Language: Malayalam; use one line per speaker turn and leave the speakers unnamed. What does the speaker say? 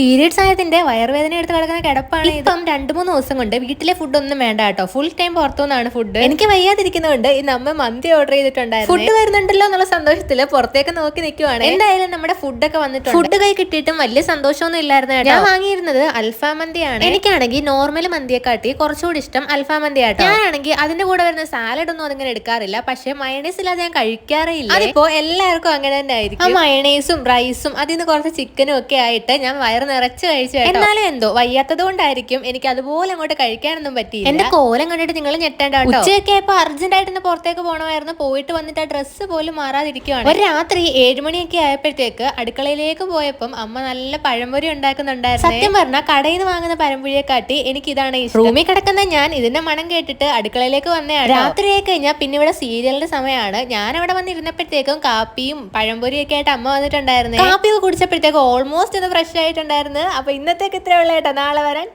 പീരിയഡ്സ് ആയതിന്റെ വയറുവേദന എടുത്ത് കിടക്കുന്ന കിടപ്പാണ്. ഇപ്പം 2-3 ദിവസം കൊണ്ട് വീട്ടിലെ ഫുഡ് ഒന്നും വേണ്ട കേട്ടോ, ഫുൾ ടൈം പുറത്തുനിന്നാണ് ഫുഡ്. എനിക്ക് വയ്യാതിരിക്കുന്നതുകൊണ്ട് ഇന്ന് അമ്മ മന്തി ഓർഡർ ചെയ്തിട്ടുണ്ടായിരുന്നു. ഫുഡ് വരുന്നുണ്ടല്ലോ എന്നുള്ള സന്തോഷത്തില് പുറത്തേക്ക് നോക്കി നിൽക്കുവാണ്. എന്തായാലും നമ്മുടെ ഫുഡൊക്കെ വന്നിട്ടുണ്ട്. ഫുഡ് കൈ കിട്ടിയിട്ടും വലിയ സന്തോഷമൊന്നും ഇല്ലായിരുന്നു. ഞാൻ വാങ്ങിയിരുന്നത് അൽഫാം മന്തിയാണ്. എനിക്കാണെങ്കിൽ നോർമൽ മന്തിയെക്കാട്ടി കുറച്ചുകൂടി ഇഷ്ടം അൽഫാം മന്തി ആട്ടോ. ഞാനാണെങ്കിൽ അതിന്റെ കൂടെ വരുന്ന സാലഡ് ഒന്നും അതിങ്ങനെ എടുക്കാറില്ല, പക്ഷെ മയണൈസ് ഇല്ലാതെ ഞാൻ കഴിക്കാറേ ഇല്ല. അതിപ്പോ എല്ലാവർക്കും അങ്ങനെ തന്നെ ആയിരിക്കും. ആ മയണൈസും റൈസും അതിൽ നിന്ന് കുറച്ച് ചിക്കനും ഒക്കെ ആയിട്ട് ഞാൻ വയറ് നിറച്ച് കഴിച്ചു. എന്നാലും എന്തോ വയ്യാത്തത് കൊണ്ടായിരിക്കും എനിക്ക് അതുപോലെ അങ്ങോട്ട് കഴിക്കാനൊന്നും പറ്റിയില്ല. എന്റെ കോലം കണ്ടിട്ട് നിങ്ങൾ ഞെട്ടേണ്ട. ഉച്ചയൊക്കെ ഇപ്പൊ അർജന്റ് ആയിട്ട് പുറത്തേക്ക് പോകണമായിരുന്നു. പോയിട്ട് വന്നിട്ട് ആ ഡ്രസ്സ് പോലും മാറാതിരിക്കുവാണ്. ഒരു രാത്രി 7 മണിയൊക്കെ ആയപ്പോഴത്തേക്ക് അടുക്കളയിലേക്ക് പോയപ്പം അമ്മ നല്ല പഴംപൊരി ഉണ്ടാക്കുന്നുണ്ടായിരുന്നു. സത്യം പറഞ്ഞാൽ കടയിൽ നിന്ന് വാങ്ങുന്ന പഴംപൊരിയെ കാട്ടി എനിക്ക് ഇതാണ് ഇഷ്ടം. റൂമിൽ കിടക്കുന്ന ഞാൻ ഇതിന്റെ മണം കേട്ടിട്ട് അടുക്കളയിലേക്ക് വന്നതാണ്. രാത്രിയായി കഴിഞ്ഞാൽ പിന്നെ ഇവിടെ സീരിയലിന്റെ സമയമാണ്. ഞാൻ അവിടെ വന്നിരുന്നപ്പോഴത്തേക്കും കാപ്പിയും പഴംപൊരിയും ഒക്കെ ആയിട്ട് അമ്മ വന്നിട്ടുണ്ടായിരുന്നു. കാപ്പിയൊക്കെ കുടിച്ചപ്പോഴത്തേക്കും ഓൾമോസ്റ്റ് ഒന്ന് ഫ്രഷ് ആയിട്ടുണ്ടായിരുന്നു. അപ്പൊ ഇന്നത്തേക്ക് ഇത്രയുള്ള കേട്ടോ. നാളെ വരാൻ